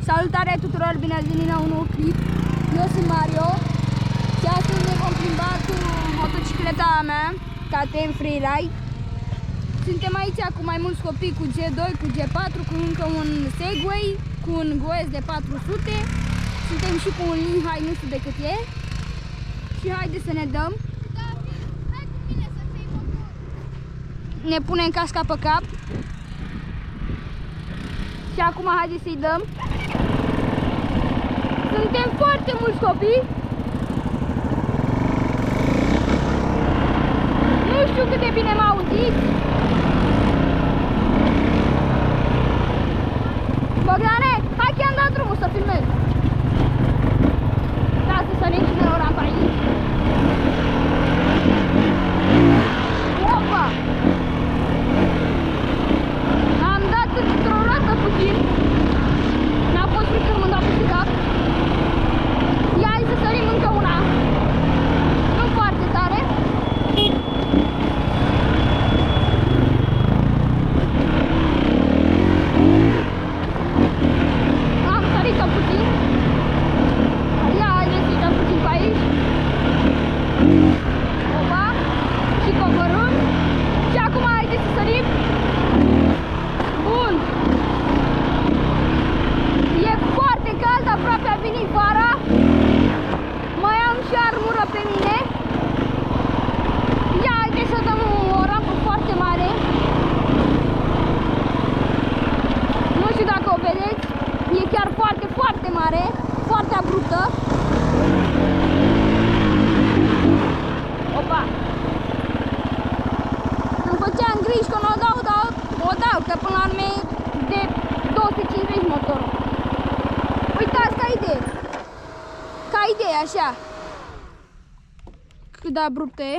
Salutare tuturor, bine ați venit la un nou clip. Eu sunt Mario și astăzi ne vom plimba cu motocicleta mea, KTM Freeride. Suntem aici cu mai mulți copii, cu G2, cu G4, cu încă un Segway, cu un GOES de 400. Suntem și cu un Linhai, nu știu de cât e. Și haideți să ne dăm. Ne punem casca pe cap. Și acum haideți să-i dăm. Suntem foarte mulți copii. Nu știu cât de bine mă auziți. Bogdane, hai că i-am dat drumul să filmez. Da, să sărim și noi o rampă aici. Opa! Am dat într-o rată puțin. N-a fost frică, m-am dat peste cap. Ia, hai să sărim încă una. Nu foarte tare. Am sărit-o puțin. Ia, haideți să-i dăm puțin pe aici. Opa! Și coborâm. Și acum haideți să sărim. Bun! E foarte cald, aproape a venit vara. Mai am și armură pe mine. Ia, haideți să dăm o rampă foarte mare. Nu știu dacă o vedeți. E chiar foarte, foarte mare. Foarte abruptă. Opa! Îmi făceam griji că nu o dau, dar o dau, că până la urmă e de 250 motorul. Uitați ca idee. Ca idee, așa. Cât de abruptă e.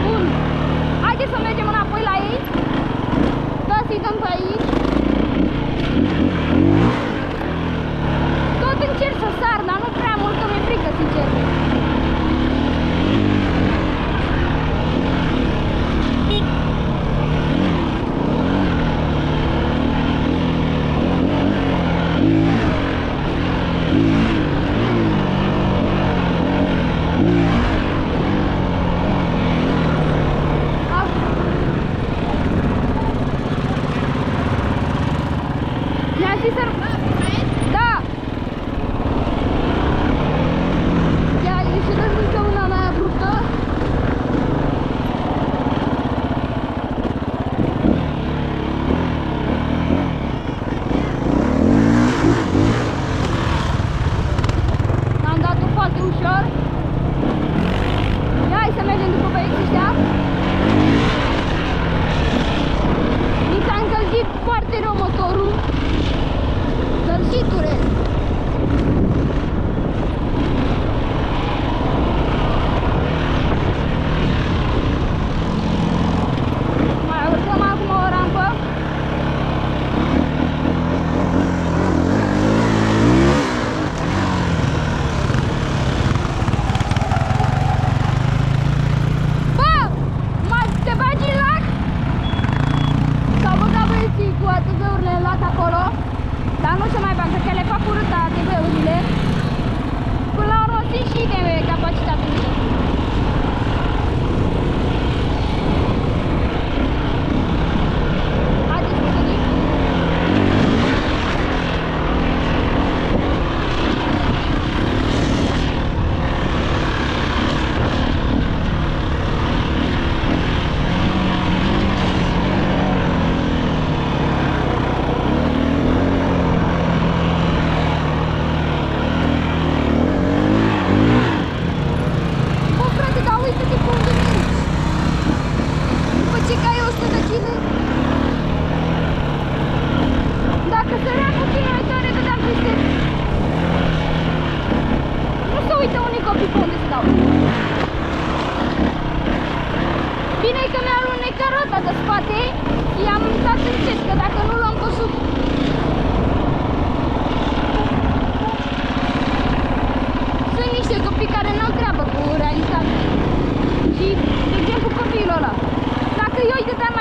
Bun. Haideți să mergem înapoi la ei. Da, să-i dăm pe aici. Tot încerc să sar, dar nu prea mult, că mi-e frică, sincer.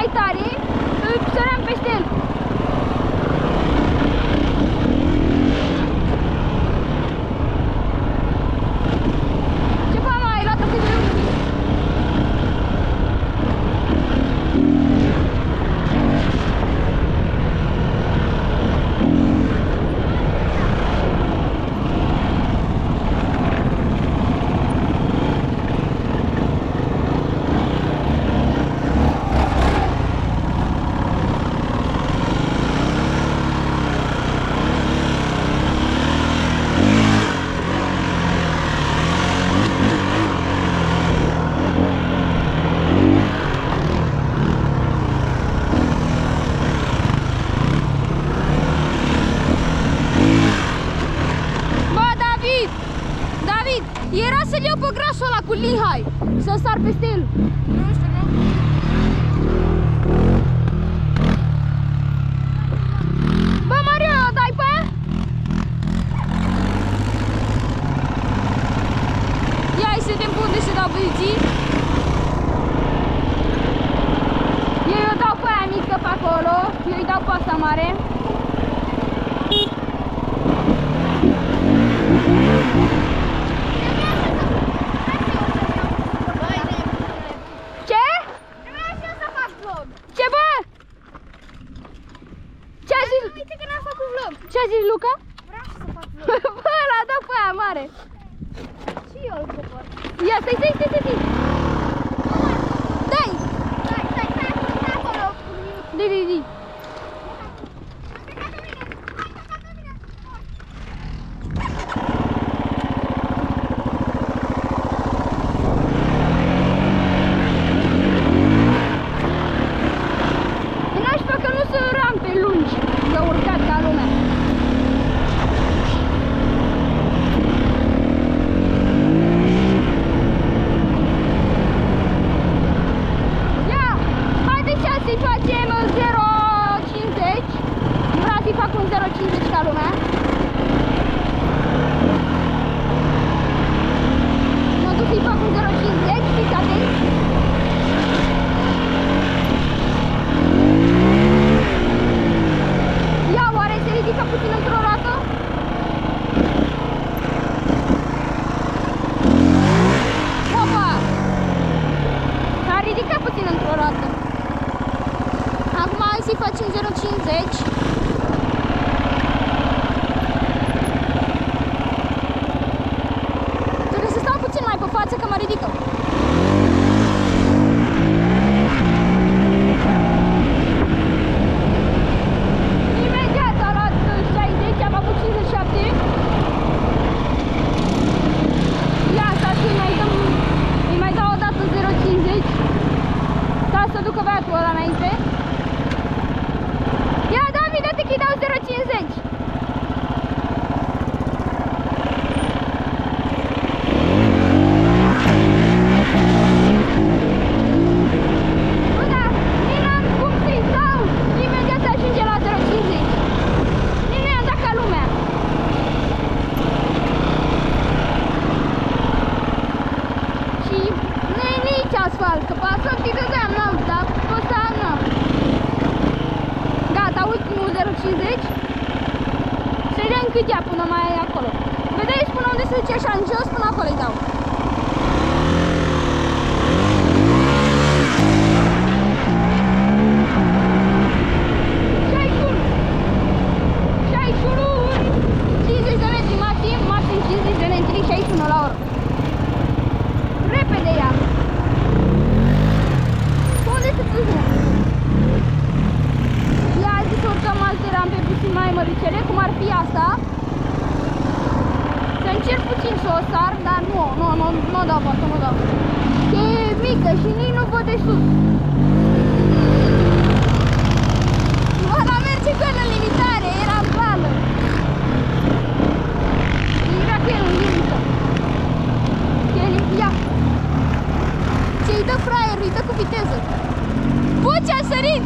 mai tare, săream peste el. Ce fac, mă, ai luat atât de lung? Era să-l iau pe grasul ăla cu Lihai, să sar peste el. Nu știu, nu. Bă, Mario, dai pe aia? Ia, hai să vedem pe unde se dau poziții. Eu îi dau pe aia mică pe acolo, eu îi dau pe asta mare. Ce a zis Luca? Vreau să fac vlog. Bă, ăla dă pe aia mare. Și eu îl copăr. Ia, stai. Dai! Stai acolo. Di. E nașpa că nu sunt rampe lungi de urcat ca lumea. Ia, haideți să-i facem 0,50. Nu vreau să-i fac un 0,50 ca lumea. Mă duc să-i fac un 0,50, fiți atenți. Ia, oare se ridică puțin într-o roată? Opa! S-a ridicat puțin într-o roată. Acum hai să-i facem 0,50. Trebuie să stau puțin mai pe față că mă ridică. Imediat a luat 60, am avut 57. Ia, asta îi mai dau o dată 0,50 ca să ducă băiatul ăla înainte. Ia, David, dă-te că-i dau 0,50. Bă, da, nici n-am cum să-i dau. Imediat ajunge la 0,50. Nici nu i-am dat ca lumea. Și nu e nici asfalt, că pe asfalt îi dădeam, n-am, dar pe ăsta n-am. Gata, ultimul 0,50. Să vedem cât ia până mai e acolo. Vedeți până unde se duce așa în jos, până acolo îi dau. Repede ia! Unde se duce? Ia, zi să urcăm alte rampe puțin mai măricele, cum ar fi asta. Să încerc puțin să o sar, dar nu dau pe asta, nu dau. Că e mică și nici nu văd de sus. Bă, dar merge cu el în limitare, era în plană. Era cu el în limită. Ia! Ce-i dă fraierul, îi dă cu viteză. Bă, ce-a sărit!